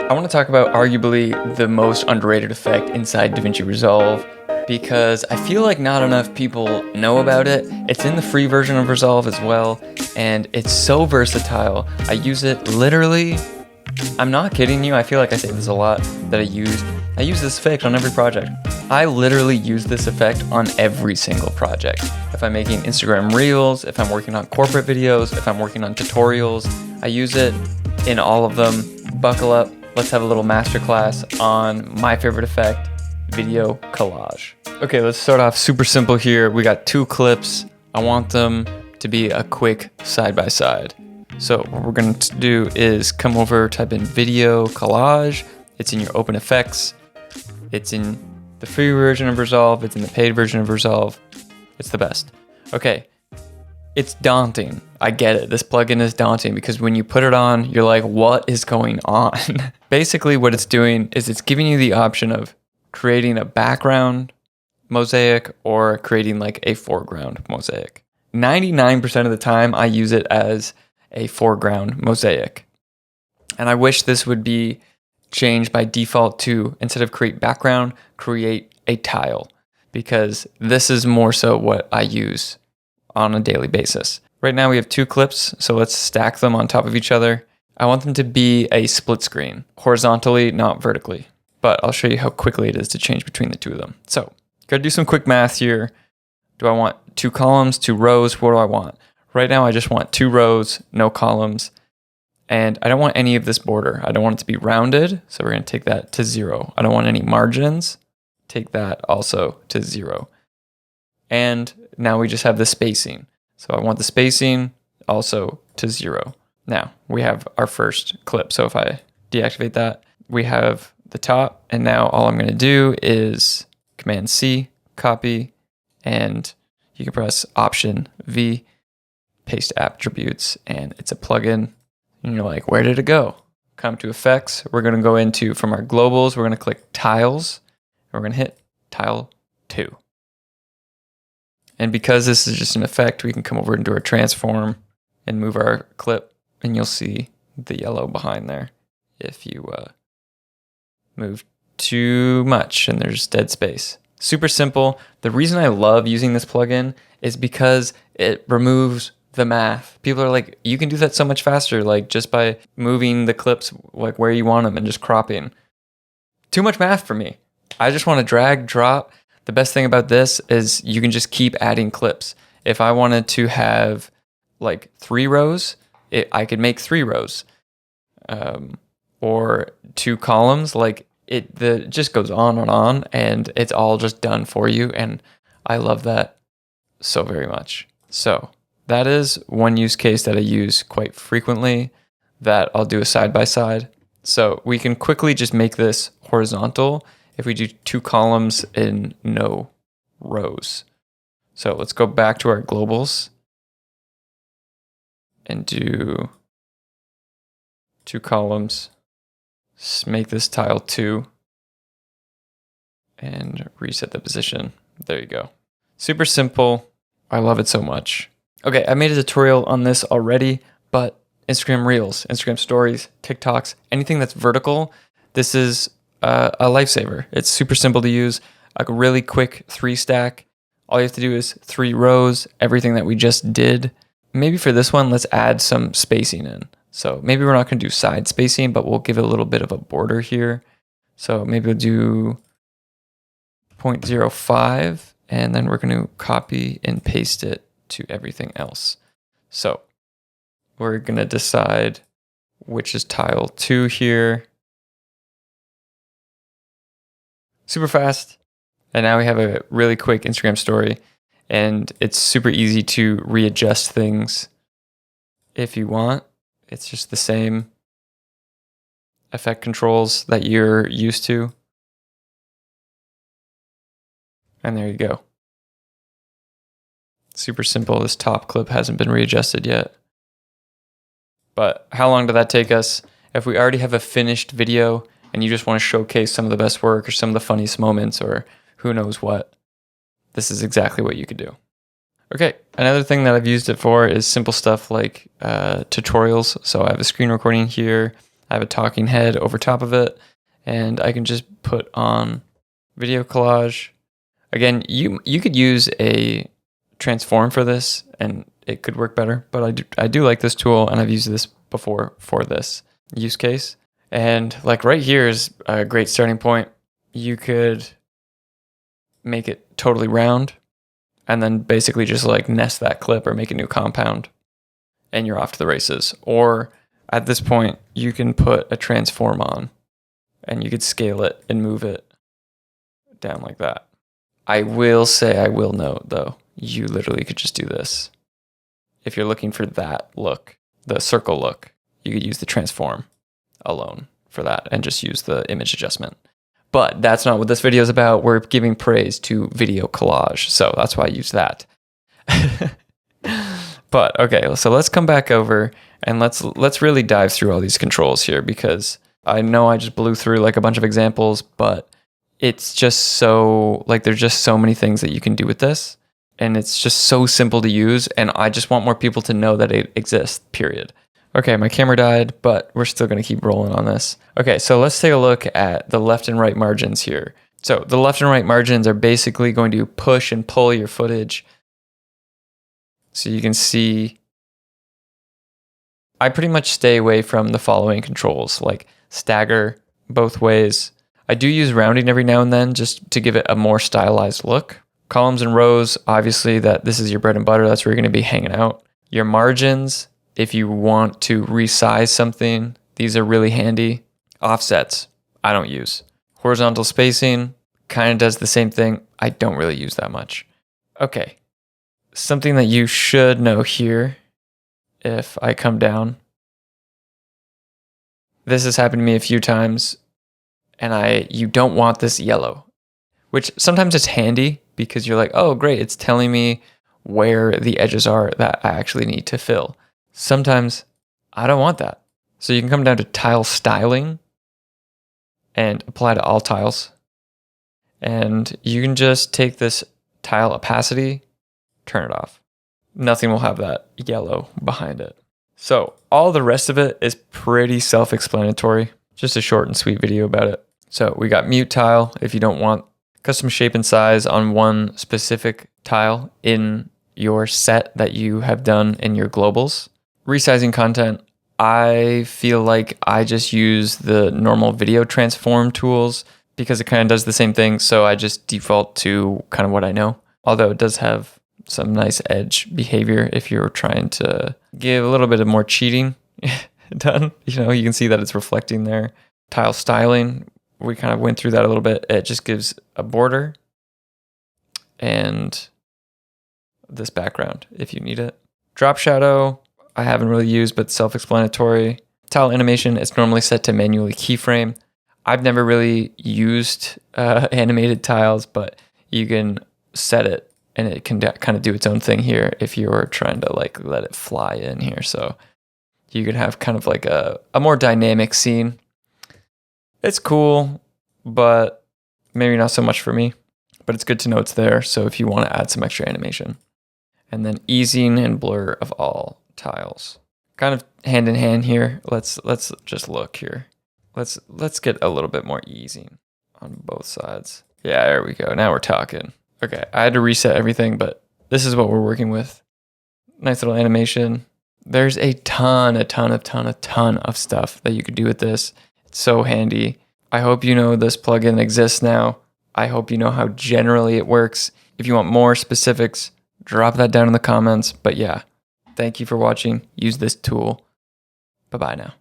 I want to talk about arguably the most underrated effect inside DaVinci Resolve because I feel like not enough people know about it. It's in the free version of Resolve as well, and it's so versatile. I use it literally, I'm not kidding you, I feel like I say this a lot, that I use this effect on every project. I literally use this effect on every single project. If I'm making Instagram Reels, if I'm working on corporate videos, if I'm working on tutorials, I use it in all of them. Buckle up, let's have a little masterclass on my favorite effect, video collage. Okay, let's start off super simple here. We got 2 clips. I want them to be a quick side-by-side. So what we're going to do is come over, type in video collage. It's in your open effects. It's in the free version of Resolve. It's in the paid version of Resolve. It's the best. Okay, it's daunting. I get it. This plugin is daunting because when you put it on, you're like, what is going on? Basically what it's doing is it's giving you the option of creating a background mosaic or creating like a foreground mosaic. 99% of the time I use it as a foreground mosaic. And I wish this would be changed by default to, instead of create background, create a tile, because this is more so what I use on a daily basis. Right now we have 2 clips, so let's stack them on top of each other. I want them to be a split screen, horizontally, not vertically, but I'll show you how quickly it is to change between the 2 of them. So, gotta do some quick math here. Do I want 2 columns, 2 rows? What do I want? Right now I just want 2 rows, no columns, and I don't want any of this border. I don't want it to be rounded, so we're gonna take that to 0. I don't want any margins, take that also to 0. And now we just have the spacing. So I want the spacing also to 0. Now we have our first clip. So if I deactivate that, we have the top, and now all I'm gonna do is Command C, copy, and you can press Option V, paste attributes, and it's a plugin. And you're like, where did it go? Come to effects. We're going to go into, from our globals, we're going to click tiles. And we're going to hit tile 2. And because this is just an effect, we can come over into our transform and move our clip, and you'll see the yellow behind there. If you move too much and there's dead space. Super simple. The reason I love using this plugin is because it removes the math. People are like, you can do that so much faster, like just by moving the clips like where you want them and just cropping. Too much math for me. I just want to drag, drop. The best thing about this is you can just keep adding clips. If I wanted to have like 3 rows, I could make 3 rows. Or 2 columns, like it just goes on, and it's all just done for you, and I love that so very much. So that is one use case that I use quite frequently, that I'll do a side-by-side. So we can quickly just make this horizontal if we do 2 columns and no rows. So let's go back to our globals and do 2 columns. Make this tile 2 and reset the position. There you go. Super simple. I love it so much. Okay, I made a tutorial on this already, but Instagram Reels, Instagram Stories, TikToks, anything that's vertical, this is a lifesaver. It's super simple to use, a really quick 3 stack. All you have to do is 3 rows, everything that we just did. Maybe for this one, let's add some spacing in. So maybe we're not going to do side spacing, but we'll give it a little bit of a border here. So maybe we'll do 0.05, and then we're going to copy and paste it to everything else. So we're going to decide which is tile 2 here. Super fast. And now we have a really quick Instagram story, and it's super easy to readjust things if you want. It's just the same effect controls that you're used to. And there you go. Super simple. This top clip hasn't been readjusted yet. But how long did that take us? If we already have a finished video and you just want to showcase some of the best work or some of the funniest moments or who knows what, this is exactly what you could do. Okay, another thing that I've used it for is simple stuff like tutorials. So I have a screen recording here. I have a talking head over top of it, and I can just put on video collage. Again, you could use a transform for this, and it could work better, but I do like this tool, and I've used this before for this use case. And like right here is a great starting point. You could make it totally round, and then basically just like nest that clip or make a new compound, and you're off to the races. Or at this point, you can put a transform on, and you could scale it and move it down like that. I will note though, you literally could just do this. If you're looking for that look, the circle look, you could use the transform alone for that and just use the image adjustment. But that's not what this video is about. We're giving praise to video collage, so that's why I use that. But okay, so let's come back over and let's really dive through all these controls here, because I know I just blew through like a bunch of examples, but it's just so, like, there's just so many things that you can do with this, and it's just so simple to use, and I just want more people to know that it exists, period. Okay, my camera died, but we're still going to keep rolling on this. Okay, so let's take a look at the left and right margins here. So the left and right margins are basically going to push and pull your footage. So you can see, I pretty much stay away from the following controls, like stagger both ways. I do use rounding every now and then just to give it a more stylized look. Columns and rows, obviously this is your bread and butter. That's where you're going to be hanging out. Your margins, if you want to resize something, these are really handy. Offsets, I don't use. Horizontal spacing kind of does the same thing. I don't really use that much. Okay, something that you should know here, if I come down, this has happened to me a few times, and you don't want this yellow, which sometimes it's handy because you're like, oh great, it's telling me where the edges are that I actually need to fill. Sometimes I don't want that. So you can come down to tile styling and apply to all tiles. And you can just take this tile opacity, turn it off. Nothing will have that yellow behind it. So all the rest of it is pretty self-explanatory. Just a short and sweet video about it. So we got mute tile if you don't want custom shape and size on one specific tile in your set that you have done in your globals. Resizing content, I feel like I just use the normal video transform tools because it kind of does the same thing. So I just default to kind of what I know. Although it does have some nice edge behavior if you're trying to give a little bit of more cheating done. You know, you can see that it's reflecting there. Tile styling, we kind of went through that a little bit. It just gives a border and this background if you need it. Drop shadow, I haven't really used, but self-explanatory. Tile animation, it's normally set to manually keyframe. I've never really used animated tiles, but you can set it and it can kind of do its own thing here if you're trying to like let it fly in here. So you can have kind of like a more dynamic scene. It's cool, but maybe not so much for me, but it's good to know it's there. So if you want to add some extra animation. And then easing and blur of all tiles. Kind of hand in hand here. Let's just look here. Let's get a little bit more easing on both sides. Yeah, there we go. Now we're talking. Okay, I had to reset everything, but this is what we're working with. Nice little animation. There's a ton of stuff that you could do with this. It's so handy. I hope you know this plugin exists now. I hope you know how generally it works. If you want more specifics, drop that down in the comments. But yeah, thank you for watching. Use this tool. Bye-bye now.